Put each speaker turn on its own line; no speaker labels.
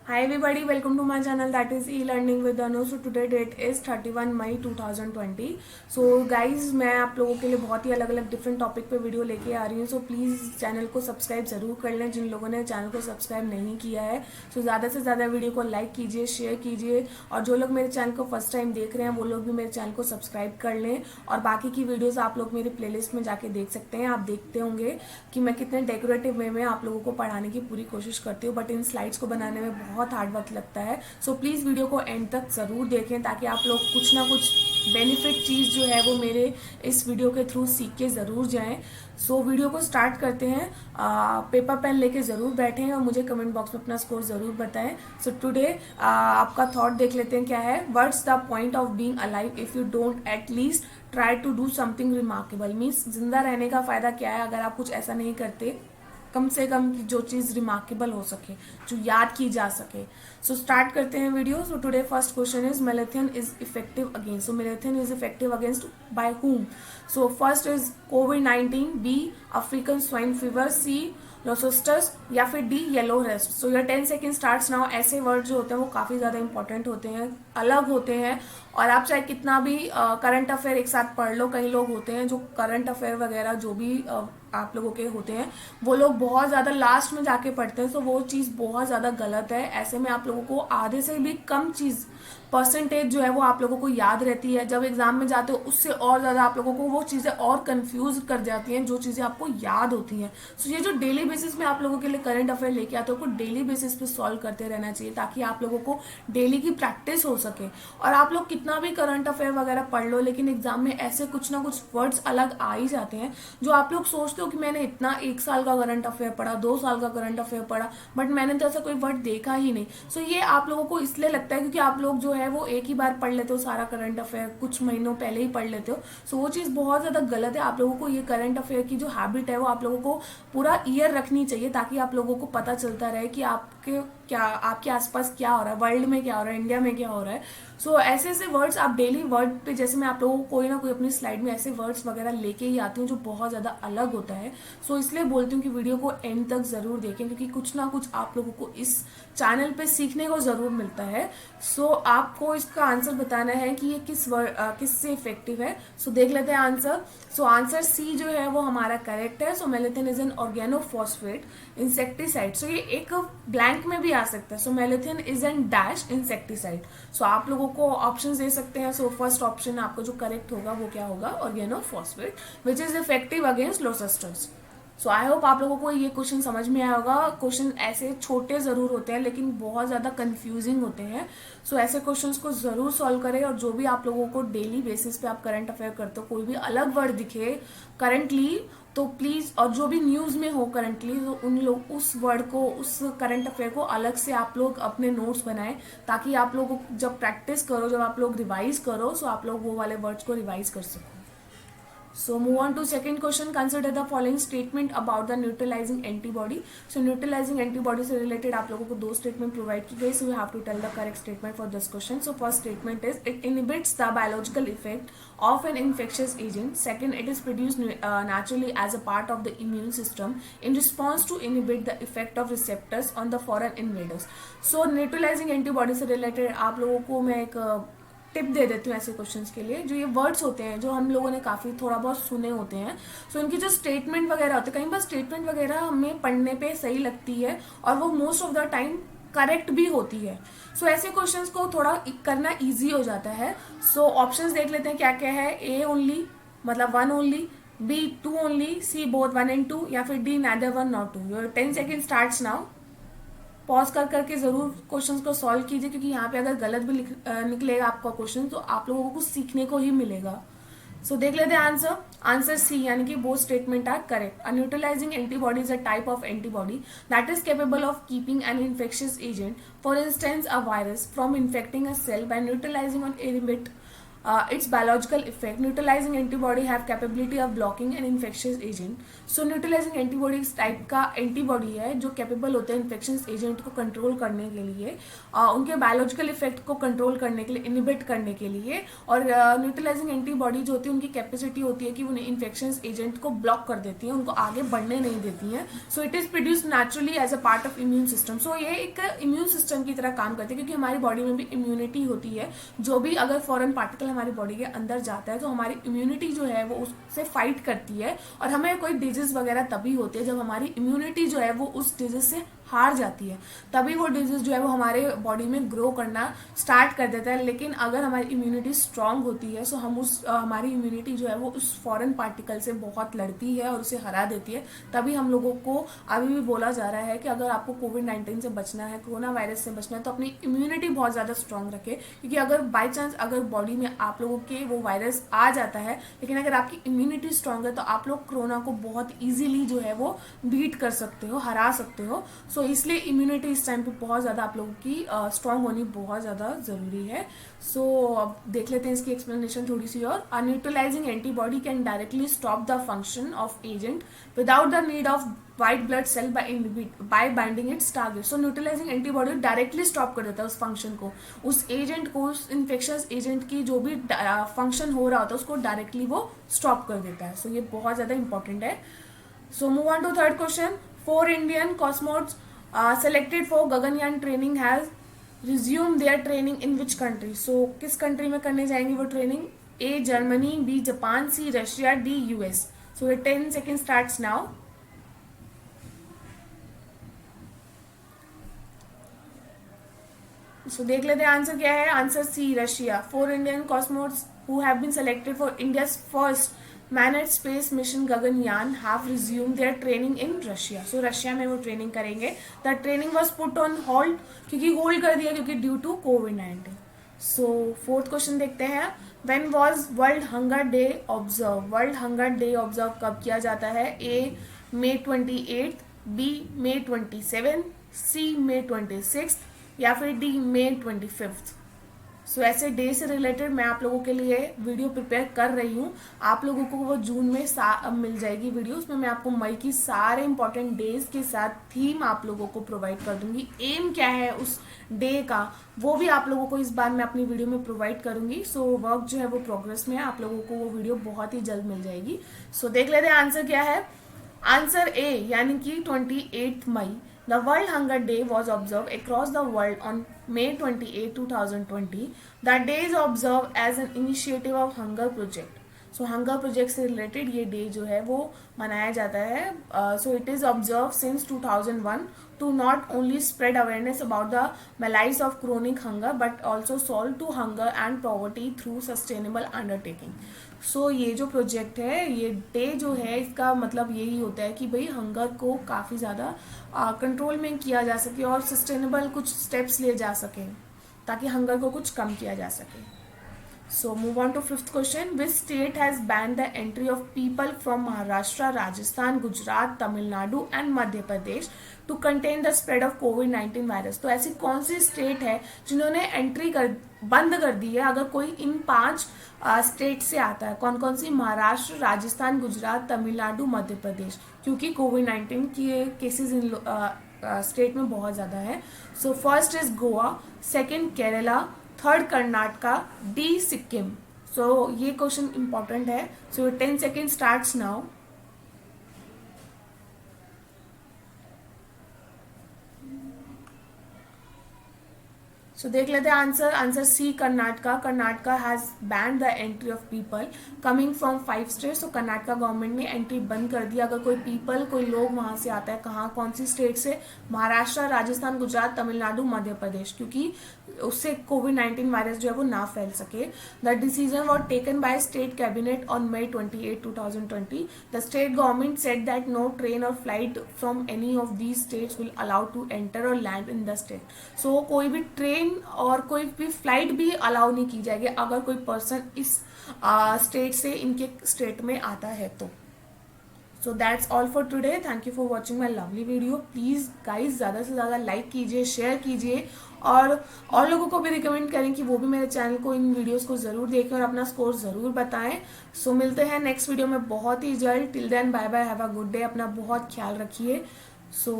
Hi everybody, welcome to my channel that is e-learning with Anu. So today date is 31 May 2020. So guys, मैं आप लोगों के लिए बहुत ही अलग अलग डिफरेंट टॉपिक पे वीडियो लेके आ रही हूँ. So प्लीज़ चैनल को सब्सक्राइब ज़रूर कर लें जिन लोगों ने चैनल को सब्सक्राइब नहीं किया है. So ज़्यादा से ज़्यादा वीडियो को लाइक कीजिए, शेयर कीजिए और जो लोग मेरे चैनल को फर्स्ट टाइम देख रहे हैं वो लोग भी मेरे चैनल को सब्सक्राइब कर लें. और बाकी की वीडियोज़ आप लोग मेरी प्लेलिस्ट में जाके देख सकते हैं. आप देखते होंगे कि मैं कितने डेकोरेटिव वे में आप लोगों को पढ़ाने की पूरी कोशिश करती हूँ, बट इन स्लाइड्स को बनाने में बहुत हार्ड वर्क लगता है. सो प्लीज़ वीडियो को एंड तक ज़रूर देखें ताकि आप लोग कुछ ना कुछ बेनिफिट चीज़ जो है वो मेरे इस वीडियो के थ्रू सीख के ज़रूर जाएं. सो वीडियो को स्टार्ट करते हैं. पेपर पेन लेके ज़रूर बैठें और मुझे कमेंट बॉक्स में अपना स्कोर ज़रूर बताएं. सो टुडे आपका थॉट देख लेते हैं क्या है. What's the point of being alive if you don't at least try to do something remarkable. Means जिंदा रहने का फ़ायदा क्या है अगर आप कुछ ऐसा नहीं करते कम से कम की जो चीज़ रिमार्केबल हो सके, जो याद की जा सके. सो स्टार्ट करते हैं video. So today first question is malathion is effective against. So malathion is effective against by whom? So first is COVID-19, B African swine fever, C locusts या फिर D yellow rust. So your 10 second starts now. ऐसे word जो होते हैं वो काफ़ी ज़्यादा important होते हैं, अलग होते हैं और आप चाहे कितना भी करंट अफेयर एक साथ पढ़ लो. कई लोग होते हैं जो करंट अफेयर वगैरह जो भी आप लोगों के होते हैं वो लोग बहुत ज़्यादा लास्ट में जाके पढ़ते हैं. तो वो चीज़ बहुत ज़्यादा गलत है. ऐसे में आप लोगों को आधे से भी कम चीज़ परसेंटेज जो है वो आप लोगों को याद रहती है. जब एग्जाम में जाते हो उससे और ज़्यादा आप लोगों को वो चीज़ें और कंफ्यूज कर जाती हैं जो चीज़ें आपको याद होती हैं. सो ये जो डेली बेसिस में आप लोगों के लिए करंट अफेयर लेके आते हो को डेली बेसिस पे सॉल्व करते रहना चाहिए ताकि आप लोगों को डेली की प्रैक्टिस हो सके. और आप लोग कितना भी करंट अफेयर वगैरह पढ़ लो लेकिन एग्जाम में ऐसे कुछ ना कुछ वर्ड्स अलग आ ही जाते हैं जो आप लोग सोचते हो कि मैंने इतना 1 साल का करंट अफेयर पढ़ा, 2 साल का करंट अफेयर पढ़ा, बट मैंने तो ऐसा कोई वर्ड देखा ही नहीं. सो ये आप लोगों को इसलिए लगता है क्योंकि आप लोग जो है वो एक ही बार पढ़ लेते हो सारा करंट अफेयर, कुछ महीनों पहले ही पढ़ लेते हो. सो वो चीज़ बहुत ज़्यादा गलत है. आप लोगों को ये करंट अफेयर की जो हैबिट है वो आप लोगों को पूरा ईयर रखनी चाहिए ताकि आप लोगों को पता चलता रहे कि आपके क्या आपके आसपास क्या हो रहा है, वर्ल्ड में क्या हो रहा है, इंडिया में क्या हो रहा है. सो ऐसे ऐसे वर्ड्स आप डेली वर्ड पे, जैसे मैं आप लोगों को कोई ना कोई अपनी स्लाइड में ऐसे वर्ड्स वगैरह लेके ही आती हूँ जो बहुत ज़्यादा अलग होता है. सो इसलिए बोलती हूँ कि वीडियो को एंड तक ज़रूर देखें क्योंकि कुछ ना कुछ आप लोगों को इस चैनल पे सीखने को ज़रूर मिलता है. सो आपको इसका आंसर बताना है कि ये किससे इफेक्टिव है. सो देख लेते हैं आंसर. सो आंसर सी जो है वो हमारा करेक्ट है. So malathion is an organophosphate insecticide. So ये एक ब्लैंक में भी आ सकता है. So malathion is an dash insecticide. So आप लोगों को ऑप्शंस दे सकते हैं. सो फर्स्ट ऑप्शन आपको जो करेक्ट होगा वो क्या होगा, organophosphate which is effective against locusts. So I hope आप लोगों को ये क्वेश्चन समझ में आया होगा. क्वेश्चन ऐसे छोटे ज़रूर होते हैं लेकिन बहुत ज़्यादा कंफ्यूजिंग होते हैं. सो ऐसे क्वेश्चंस को ज़रूर सॉल्व करें और जो भी आप लोगों को डेली बेसिस पे आप करंट अफेयर करते हो कोई भी अलग वर्ड दिखे करंटली तो प्लीज़, और जो भी न्यूज़ में हो करंटली तो उन लोग उस वर्ड को, उस करंट अफेयर को अलग से आप लोग अपने नोट्स बनाएं ताकि आप लोग जब प्रैक्टिस करो, जब आप लोग रिवाइज करो सो आप लोग वो वाले वर्ड्स को रिवाइज कर सको. So move on to second question. Consider the following statement about the neutralizing antibody. So neutralizing antibody से related आप लोगों को दो statement provide की गई. So you have to tell the correct statement for this question. So first statement is it inhibits the biological effect of an infectious agent. Second, it is produced naturally as a part of the immune system in response to inhibit the effect of receptors on the foreign invaders. So neutralizing antibody से related आप लोगों को मैं एक tip दे देती हूँ ऐसे questions के लिए. जो ये वर्ड्स होते हैं जो हम लोगों ने काफ़ी थोड़ा बहुत सुने होते हैं, सो इनकी जो स्टेटमेंट वगैरह होते हैं, कई बार स्टेटमेंट वगैरह हमें पढ़ने पे सही लगती है और वो most of the time correct भी होती है. सो ऐसे क्वेश्चंस को थोड़ा करना ईजी हो जाता है. सो ऑप्शंस देख लेते हैं क्या क्या है. ए ओनली मतलब one only, B two only, C both one and two या फिर D neither one not two. Your 10 second starts now. Pause कर करके ज़रूर क्वेश्चंस को सॉल्व कीजिए क्योंकि यहाँ पे अगर गलत भी निकलेगा आपका क्वेश्चन तो आप लोगों को सीखने को ही मिलेगा. सो देख लेते हैं आंसर. आंसर सी यानी कि both statement are correct. A neutralising antibody is a type of antibody that is capable of keeping an infectious agent, for instance a virus, from infecting a cell by neutralizing on inhibit its biological effect. Neutralizing antibody have capability of blocking an infectious agent. So neutralizing antibody इस type का antibody है जो capable होते हैं infections agent को control करने के लिए, उनके बायोलॉजिकल इफेक्ट को कंट्रोल करने के लिए, इनिबिट करने के लिए. और न्यूट्रलाइजिंग एंटीबॉडी जो होती है उनकी कैपेसिटी होती है कि उन्हें इन्फेक्शंस एजेंट को ब्लॉक कर देती हैं, उनको आगे बढ़ने नहीं देती हैं. So it is produce naturally as a part of immune system. So ये एक इम्यून सिस्टम की तरह काम करते हैं क्योंकि हमारी बॉडी में भी इम्यूनिटी होती है. जो भी अगर फॉरेन पार्टिकल हमारी बॉडी के अंदर जाता है तो हमारी इम्यूनिटी जो है वो उससे फाइट करती है, और हमें कोई डिजीज वगैरह तभी होती है जब हमारी इम्यूनिटी जो है वो उस डिजीज से हार जाती है, तभी वो डिजीज जो है वो हमारे बॉडी में ग्रो करना स्टार्ट कर देता है. लेकिन अगर हमारी इम्यूनिटी स्ट्रांग होती है सो हम हमारी इम्यूनिटी जो है वो उस फॉरेन पार्टिकल से बहुत लड़ती है और उसे हरा देती है. तभी हम लोगों को अभी भी बोला जा रहा है कि अगर आपको कोविड-19 से बचना है, कोरोना वायरस से बचना है, तो अपनी इम्यूनिटी बहुत ज़्यादा स्ट्रांग रखे. क्योंकि अगर बाई चांस अगर बॉडी में आप लोगों के वो वायरस आ जाता है, लेकिन अगर आपकी इम्यूनिटी स्ट्रांग है तो आप लोग कोरोना को बहुत ईजिली जो है वो बीट कर सकते हो, हरा सकते हो. सो इसलिए इम्यूनिटी इस टाइम पे बहुत ज़्यादा आप लोगों की स्ट्रांग होनी बहुत ज़्यादा ज़रूरी है. सो अब देख लेते हैं इसकी एक्सप्लेनेशन थोड़ी सी और. A neutralising antibody can directly stop the function of agent without the need of white blood cell by binding its target. So neutralising antibody directly stop कर देता है उस फंक्शन को, उस एजेंट को, उस इन्फेक्शियस एजेंट की जो भी फंक्शन हो रहा होता है उसको डायरेक्टली वो स्टॉप कर देता है. सो ये बहुत ज़्यादा इंपॉर्टेंट है. So move on to third question. 4 Indian cosmonauts selected for Gaganyaan training has resumed their training in which country? So किस कंट्री में करने जाएंगे वो training? A Germany, B Japan, C Russia, D US. So your 10 seconds starts now. So देख लेते हैं answer क्या है. Answer C Russia. 4 Indian cosmonauts who have been selected for India's first manned space mission Gaganyaan have resume their training in Russia. So Russia में वो training करेंगे. The training was put on hold, क्योंकि hold कर दिया क्योंकि due to कोविड-19. So fourth question देखते हैं. When was World Hunger Day observe? World Hunger Day observe कब किया जाता है? ए May 28, B May 27, C May 26 या फिर D May 25. सो ऐसे डे से रिलेटेड मैं आप लोगों के लिए वीडियो प्रिपेयर कर रही हूँ. आप लोगों को वो जून में मिल जाएगी वीडियो. उसमें मैं आपको मई की सारे इंपॉर्टेंट डेज के साथ थीम आप लोगों को प्रोवाइड कर दूंगी. एम क्या है उस डे का वो भी आप लोगों को इस बार मैं अपनी वीडियो में प्रोवाइड करूंगी. सो वर्क जो है वो प्रोग्रेस में है, आप लोगों को वो वीडियो बहुत ही जल्द मिल जाएगी. सो देख लेते हैं आंसर क्या है. आंसर ए यानी कि 28 मई. The World Hunger Day was observed across the world on May 28, 2020. The day is observed as an initiative of Hunger Project. So Hunger Project से related ये day जो है वो मनाया जाता है. So it is observed since 2001 to not only spread awareness about the maladies of chronic hunger but also solve to hunger and poverty through sustainable undertaking. सो ये जो प्रोजेक्ट है, ये डे जो है, इसका मतलब यही होता है कि भाई हंगर को काफ़ी ज़्यादा कंट्रोल में किया जा सके और सस्टेनेबल कुछ स्टेप्स लिए जा सके ताकि हंगर को कुछ कम किया जा सके. So move on to fifth question. Which state has ban the entry of people from Maharashtra, Rajasthan, Gujarat, Tamil Nadu and Madhya Pradesh to contain the spread of कोविड-19 वायरस? तो ऐसी कौन सी स्टेट है जिन्होंने एंट्री बंद कर दी है अगर कोई इन 5 स्टेट से आता है? कौन कौन सी? महाराष्ट्र, राजस्थान, गुजरात, तमिलनाडु, मध्य प्रदेश. क्योंकि कोविड-19 के केसेस इन स्टेट में बहुत ज़्यादा है. So first is Goa, second Kerala, third Karnataka, D Sikkim. So ये क्वेश्चन इंपॉर्टेंट है. So 10 second starts now. So देख लेते हैं answer. Answer C Karnataka. Karnataka has banned the entry of people coming from 5 states. तो कर्नाटका गवर्नमेंट ने एंट्री बंद कर दिया अगर कोई लोग वहाँ से आता है. कहाँ, कौन सी स्टेट से? महाराष्ट्र, राजस्थान, गुजरात, तमिलनाडु, मध्य प्रदेश, क्योंकि उससे कोविड-19 वायरस जो है वो ना फैल सके. The decision was taken by state cabinet on May 28, 2020. The state government said that no train or flight from any of these states will allowed to enter or land in the state. So कोई भी train और कोई भी flight भी allow नहीं की जाएगी अगर कोई पर्सन इस स्टेट से इनके स्टेट में आता है तो. So that's all for today. Thank you for watching my lovely video. Please guys ज़्यादा से ज़्यादा लाइक कीजिए, शेयर कीजिए और लोगों को भी रिकमेंड करें कि वो भी मेरे चैनल को, इन वीडियोस को ज़रूर देखें और अपना स्कोर ज़रूर बताएं। सो मिलते हैं नेक्स्ट वीडियो में बहुत ही जल्द। Till then bye bye, have a good day, अपना बहुत ख्याल रखिए। सो